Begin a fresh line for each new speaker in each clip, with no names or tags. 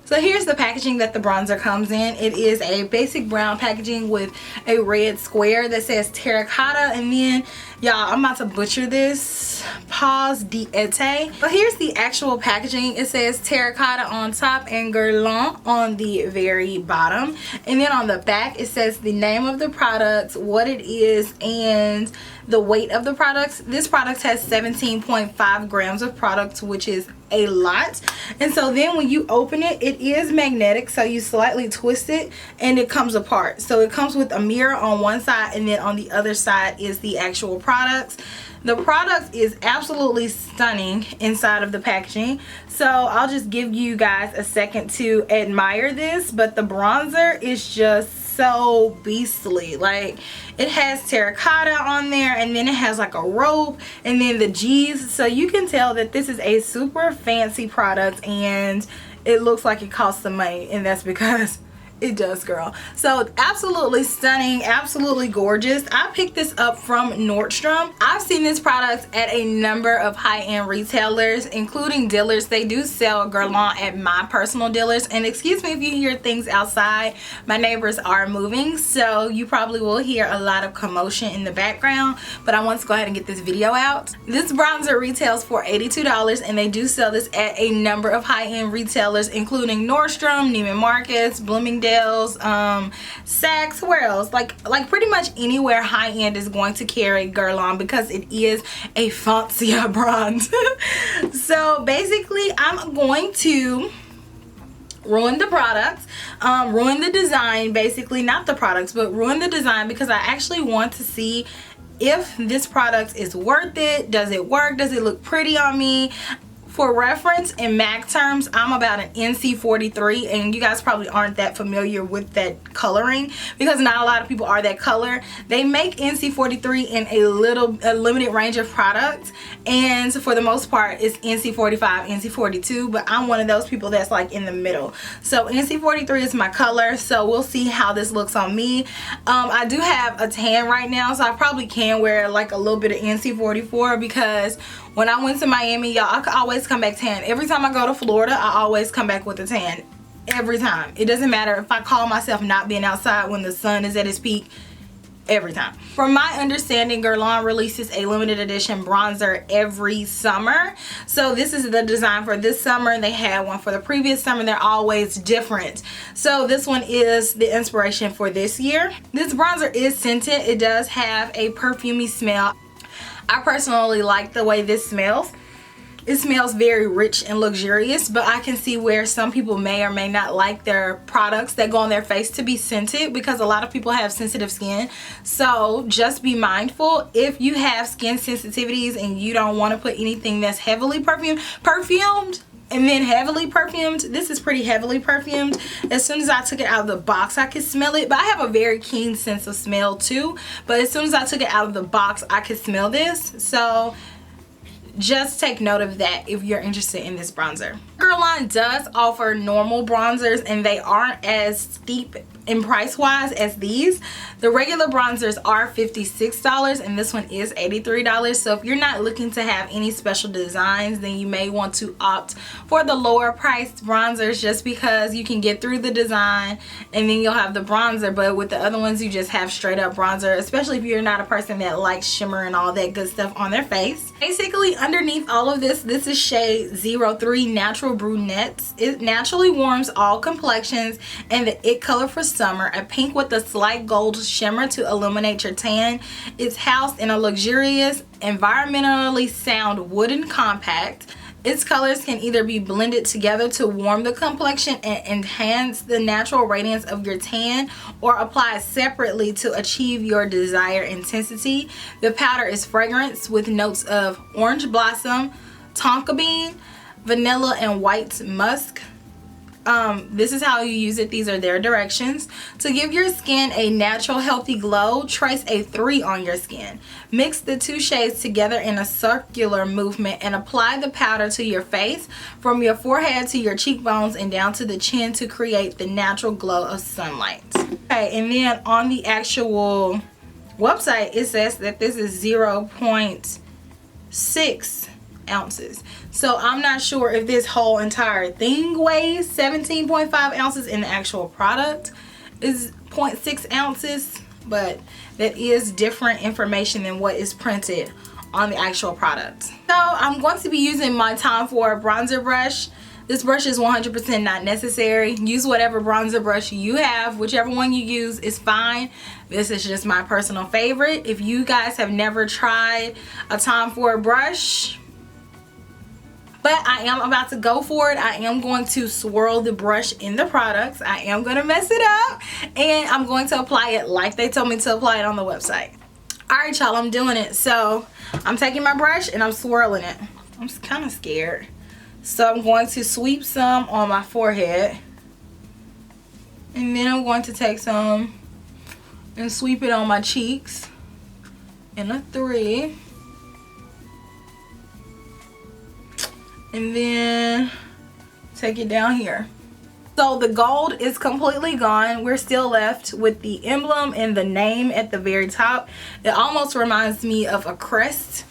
So here's the packaging that the bronzer comes in. It is a basic brown packaging with a red square that says terracotta, and then y'all, I'm about to butcher this, pause diete. So here's the actual packaging. It says terracotta on top and Guerlain on the very bottom, and then on the back it says the name of the product, what it is, and the weight of the products. This product has 17.5 grams of product, which is a lot. And so then when you open it, it is magnetic, so you slightly twist it and it comes apart. So it comes with a mirror on one side, and then on the other side is the actual products. The product is absolutely stunning inside of the packaging, so I'll just give you guys a second to admire this. But the bronzer is just so beastly. Like, it has terracotta on there, and then it has like a rope, and then the G's, so you can tell that this is a super fancy product, and it looks like it costs some money, and that's because it does, girl. So absolutely stunning, absolutely gorgeous. I picked this up from Nordstrom. I've seen this product at a number of high-end retailers, including dealers. They do sell Guerlain at my personal dealers, and excuse me if you hear things outside, my neighbors are moving, so you probably will hear a lot of commotion in the background, but I want to go ahead and get this video out. This bronzer retails for $82, and they do sell this at a number of high-end retailers, including Nordstrom, Neiman Marcus, Bloomingdale's, Saks, where else? Like pretty much anywhere high-end is going to carry Guerlain because it is a fancier bronze. So basically I'm going to ruin the products, ruin the design, basically, not the products, but ruin the design, because I actually want to see if this product is worth it. Does it work? Does it look pretty on me? For reference, in MAC terms, I'm about an NC43, and you guys probably aren't that familiar with that coloring because not a lot of people are that color. They make NC43 in a limited range of products, and for the most part it's NC45, NC42, but I'm one of those people that's like in the middle. So NC43 is my color, so we'll see how this looks on me. I do have a tan right now, so I probably can wear like a little bit of NC44 because when I went to Miami, y'all, I could always come back tan. Every time I go to Florida, I always come back with a tan. Every time. It doesn't matter if I call myself not being outside when the sun is at its peak. Every time. From my understanding, Guerlain releases a limited edition bronzer every summer. So this is the design for this summer. They had one for the previous summer. They're always different. So this one is the inspiration for this year. This bronzer is scented. It does have a perfumey smell. I personally like the way this smells. It smells very rich and luxurious, but I can see where some people may or may not like their products that go on their face to be scented because a lot of people have sensitive skin. So just be mindful if you have skin sensitivities and you don't want to put anything that's heavily perfumed and then heavily perfumed. This is pretty heavily perfumed. As soon as I took it out of the box, I could smell it, but I have a very keen sense of smell too. But as soon as I took it out of the box, I could smell this. So just take note of that if you're interested in this bronzer. Guerlain does offer normal bronzers, and they aren't as steep in price wise as these. The regular bronzers are $56 and this one is $83. So if you're not looking to have any special designs, then you may want to opt for the lower priced bronzers just because you can get through the design and then you'll have the bronzer. But with the other ones, you just have straight up bronzer, especially if you're not a person that likes shimmer and all that good stuff on their face. Basically, underneath all of this, this is shade 03 Natural Brunettes. It naturally warms all complexions and the it color for summer, a pink with a slight gold shimmer to illuminate your tan. It's housed in a luxurious, environmentally sound wooden compact. Its colors can either be blended together to warm the complexion and enhance the natural radiance of your tan, or applied separately to achieve your desired intensity. The powder is fragrance with notes of orange blossom, tonka bean, vanilla, and white musk. This is how you use it. These are their directions. To give your skin a natural healthy glow, trace a 3 on your skin. Mix the two shades together in a circular movement and apply the powder to your face from your forehead to your cheekbones and down to the chin to create the natural glow of sunlight. Okay, and then on the actual website it says that this is 0.6 ounces. So I'm not sure if this whole entire thing weighs 17.5 ounces and the actual product is 0.6 ounces, but that is different information than what is printed on the actual product. So I'm going to be using my Tom Ford bronzer brush. This brush is 100% not necessary. Use whatever bronzer brush you have. Whichever one you use is fine. This is just my personal favorite. If you guys have never tried a Tom Ford brush, but I am about to go for it. I am going to swirl the brush in the products. I am going to mess it up, and I'm going to apply it like they told me to apply it on the website. Alright y'all, I'm doing it. So I'm taking my brush and I'm swirling it. I'm kind of scared. So I'm going to sweep some on my forehead, and then I'm going to take some and sweep it on my cheeks in a 3, and then take it down here. So the gold is completely gone. We're still left with the emblem and the name at the very top. It almost reminds me of a crest,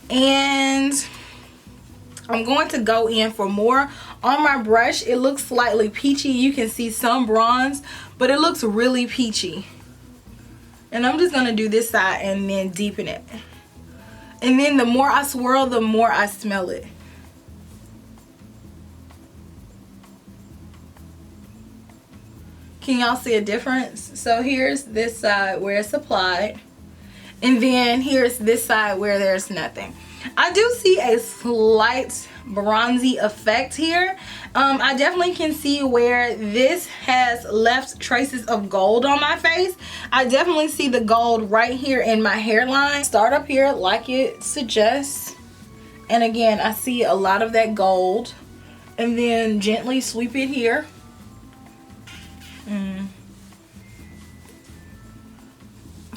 and I'm going to go in for more on my brush. It looks slightly peachy. You can see some bronze, but it looks really peachy. And I'm just going to do this side and then deepen it. And then the more I swirl, the more I smell it. Can y'all see a difference? So here's this side where it's applied, and then here's this side where there's nothing. I do see a slight bronzy effect here. I definitely can see where this has left traces of gold on my face. I definitely see the gold right here in my hairline. Start up here like it suggests, and again I see a lot of that gold, and then gently sweep it here.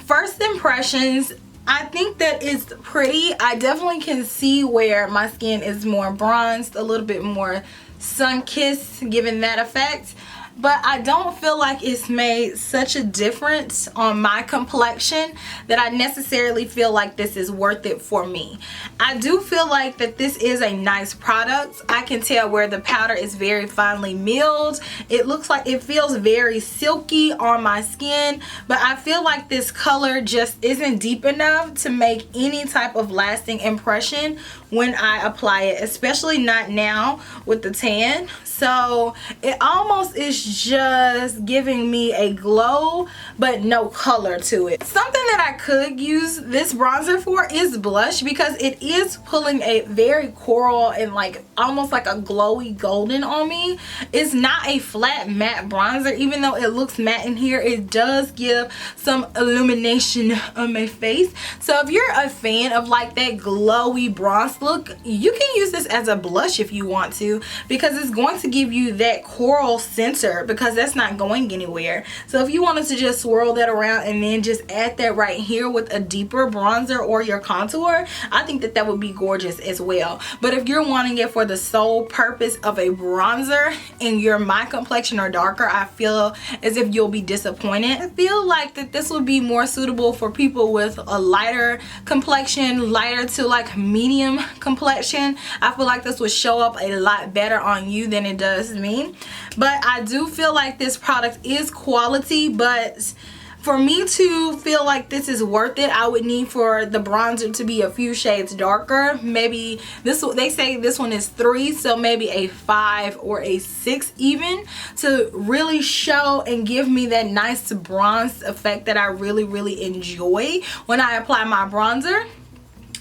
First impressions, I think that it's pretty. I definitely can see where my skin is more bronzed, a little bit more sun-kissed, giving that effect. But I don't feel like it's made such a difference on my complexion that I necessarily feel like this is worth it for me. I do feel like that this is a nice product. I can tell where the powder is very finely milled. It looks like it feels very silky on my skin, but I feel like this color just isn't deep enough to make any type of lasting impression when I apply it, especially not now with the tan. So it almost is just giving me a glow but no color to it. Something that I could use this bronzer for is blush, because it is pulling a very coral and like almost like a glowy golden on me. It's not a flat matte bronzer. Even though it looks matte in here, it does give some illumination on my face. So if you're a fan of like that glowy bronze look, you can use this as a blush if you want to, because it's going to give you that coral center, because that's not going anywhere. So if you wanted to just swirl that around and then just add that right here with a deeper bronzer or your contour, I think that that would be gorgeous as well. But if you're wanting it for the sole purpose of a bronzer and you're my complexion or darker, I feel as if you'll be disappointed. I feel like that this would be more suitable for people with a lighter complexion, lighter to like medium complexion. I feel like this would show up a lot better on you than it does me. But I do feel like this product is quality, but for me to feel like this is worth it, I would need for the bronzer to be a few shades darker. Maybe this, they say this one is 3, so maybe a 5 or a 6 even, to really show and give me that nice bronze effect that I really enjoy when I apply my bronzer.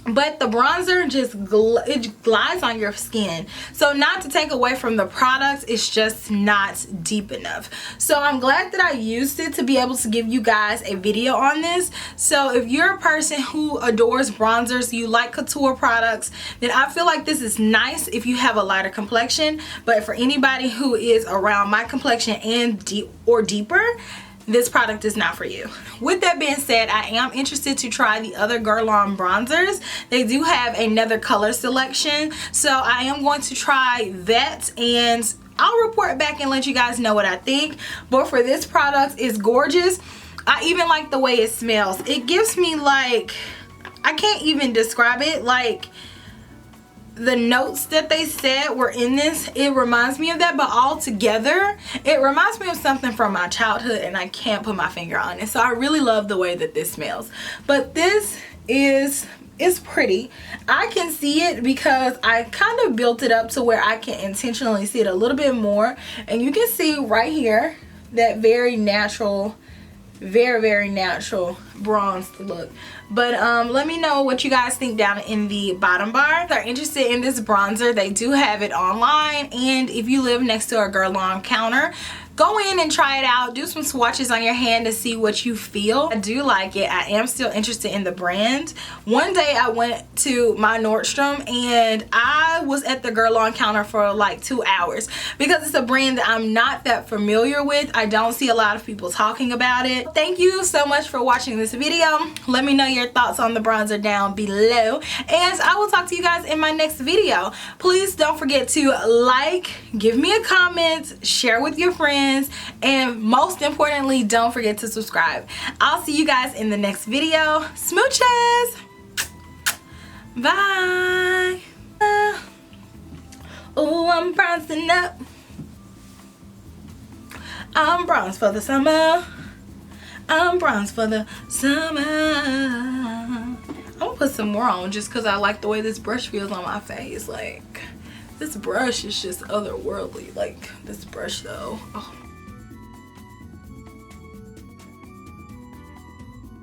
But the bronzer just it glides on your skin. So not to take away from the product, it's just not deep enough. So I'm glad that I used it to be able to give you guys a video on this. So if you're a person who adores bronzers, you like couture products, then I feel like this is nice if you have a lighter complexion. But for anybody who is around my complexion and deeper, this product is not for you. With that being said, I am interested to try the other Guerlain bronzers. They do have another color selection, so I am going to try that, and I'll report back and let you guys know what I think. But for this product, it's gorgeous. I even like the way it smells. It gives me like, I can't even describe it, like the notes that they said were in this, it reminds me of that, but all together it reminds me of something from my childhood, and I can't put my finger on it. So I really love the way that this smells. But this is pretty. I can see it because I kind of built it up to where I can intentionally see it a little bit more, and you can see right here that very natural, very natural bronzed look. But let me know what you guys think down in the bottom bar. If they're interested in this bronzer, they do have it online, and if you live next to a Guerlain counter, go in and try it out. Do some swatches on your hand to see what you feel. I do like it. I am still interested in the brand. One day I went to my Nordstrom and I was at the Guerlain counter for like 2 hours because it's a brand that I'm not that familiar with. I don't see a lot of people talking about it. Thank you so much for watching this video. Let me know your thoughts on the bronzer down below, and I will talk to you guys in my next video. Please don't forget to like, give me a comment, share with your friends, and most importantly, don't forget to subscribe. I'll see you guys in the next video. Smooches! Bye! Oh, I'm bronzing up. I'm bronzed for the summer. I'm bronzed for the summer. I'm gonna put some more on just because I like the way this brush feels on my face. Like, this brush is just otherworldly. Like, this brush though. Oh.